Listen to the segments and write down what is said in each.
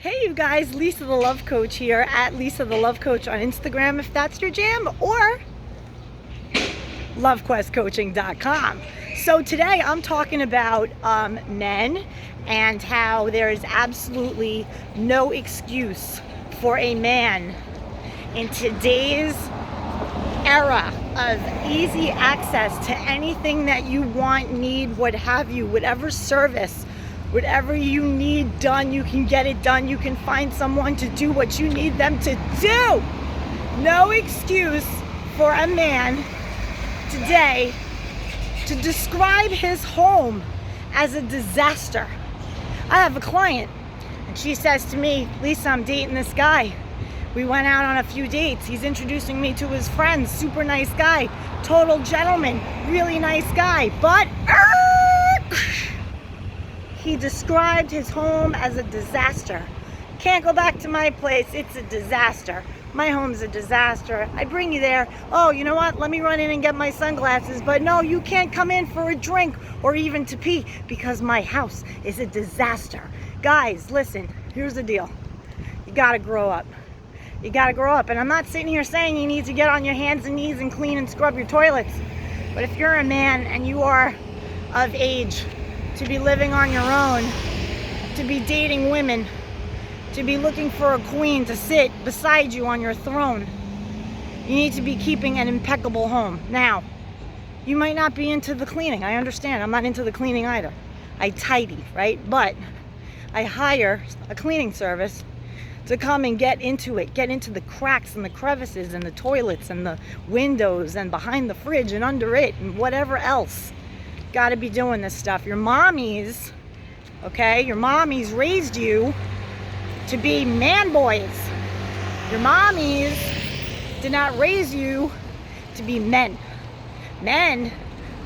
Hey you guys, Lisa the Love Coach here at Lisa the Love Coach on Instagram if that's your jam, or LoveQuestCoaching.com. So today I'm talking about men and how there is absolutely no excuse for a man in today's era of easy access to anything that you want, need, what have you, whatever service, whatever you need done, you can get it done. You can find someone to do what you need them to do. No excuse for a man today to describe his home as a disaster. I have a client and she says to me, Lisa, I'm dating this guy. We went out on a few dates. He's introducing me to his friends. Super nice guy, total gentleman, really nice guy. But he described his home as a disaster. Can't go back to my place. It's a disaster. My home's a disaster. I bring you there. Oh, you know what? Let me run in and get my sunglasses. But no, you can't come in for a drink or even to pee because my house is a disaster. Guys, listen, here's the deal. You gotta grow up. You gotta grow up. And I'm not sitting here saying you need to get on your hands and knees and clean and scrub your toilets. But if you're a man and you are of age to be living on your own, to be dating women, to be looking for a queen to sit beside you on your throne, you need to be keeping an impeccable home. Now, you might not be into the cleaning. I understand. I'm not into the cleaning either. I tidy, right? But I hire a cleaning service to come and get into it, get into the cracks and the crevices and the toilets and the windows and behind the fridge and under it and whatever else. Got to be doing this stuff. Your mommies, okay? Your mommies raised you to be man boys. Your mommies did not raise you to be men. Men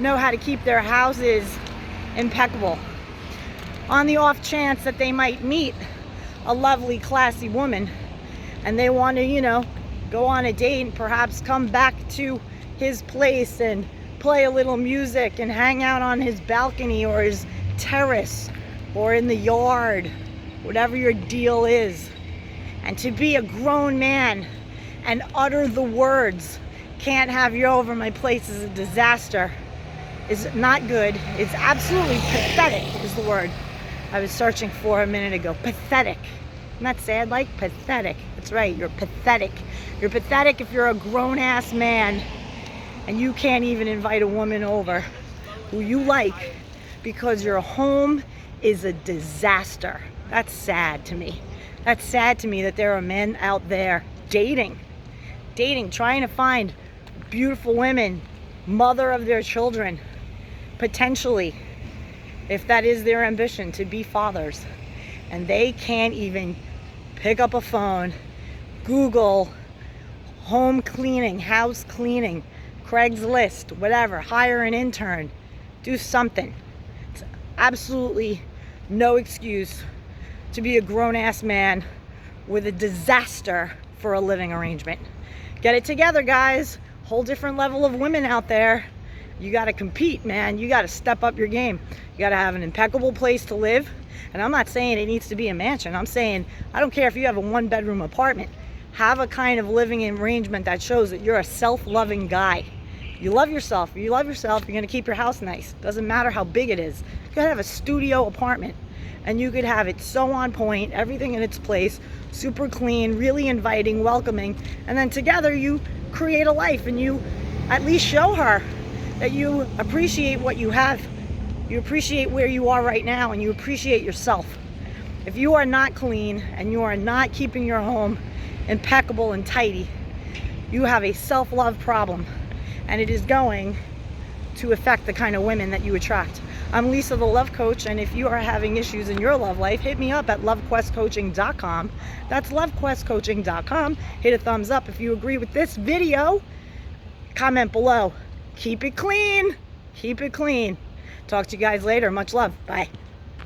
know how to keep their houses impeccable. On the off chance that they might meet a lovely, classy woman and they want to, go on a date and perhaps come back to his place and play a little music and hang out on his balcony or his terrace or in the yard, whatever your deal is. And to be a grown man and utter the words, can't have you over, my place is a disaster, is not good. It's absolutely pathetic is the word I was searching for a minute ago. Pathetic. I'm not sad, like pathetic. That's right, you're pathetic. You're pathetic if you're a grown-ass man and you can't even invite a woman over who you like because your home is a disaster. That's sad to me. That's sad to me that there are men out there dating, trying to find beautiful women, mother of their children, potentially, if that is their ambition, to be fathers. And they can't even pick up a phone, Google home cleaning, house cleaning, Craigslist, whatever, hire an intern, do something. It's absolutely no excuse to be a grown-ass man with a disaster for a living arrangement. Get it together, guys. Whole different level of women out there. You got to compete, man. You got to step up your game. You got to have an impeccable place to live. And I'm not saying it needs to be a mansion. I'm saying I don't care if you have a one-bedroom apartment. Have a kind of living arrangement that shows that you're a self-loving guy. You love yourself. If you love yourself, you're going to keep your house nice. Doesn't matter how big it is. You could have a studio apartment and you could have it so on point, everything in its place, super clean, really inviting, welcoming. And then together you create a life and you at least show her that you appreciate what you have. You appreciate where you are right now and you appreciate yourself. If you are not clean and you are not keeping your home impeccable and tidy, you have a self-love problem. And it is going to affect the kind of women that you attract. I'm Lisa the Love Coach, and if you are having issues in your love life, hit me up at LoveQuestCoaching.com. That's LoveQuestCoaching.com. Hit a thumbs up if you agree with this video. Comment below. Keep it clean. Keep it clean. Talk to you guys later. Much love. Bye.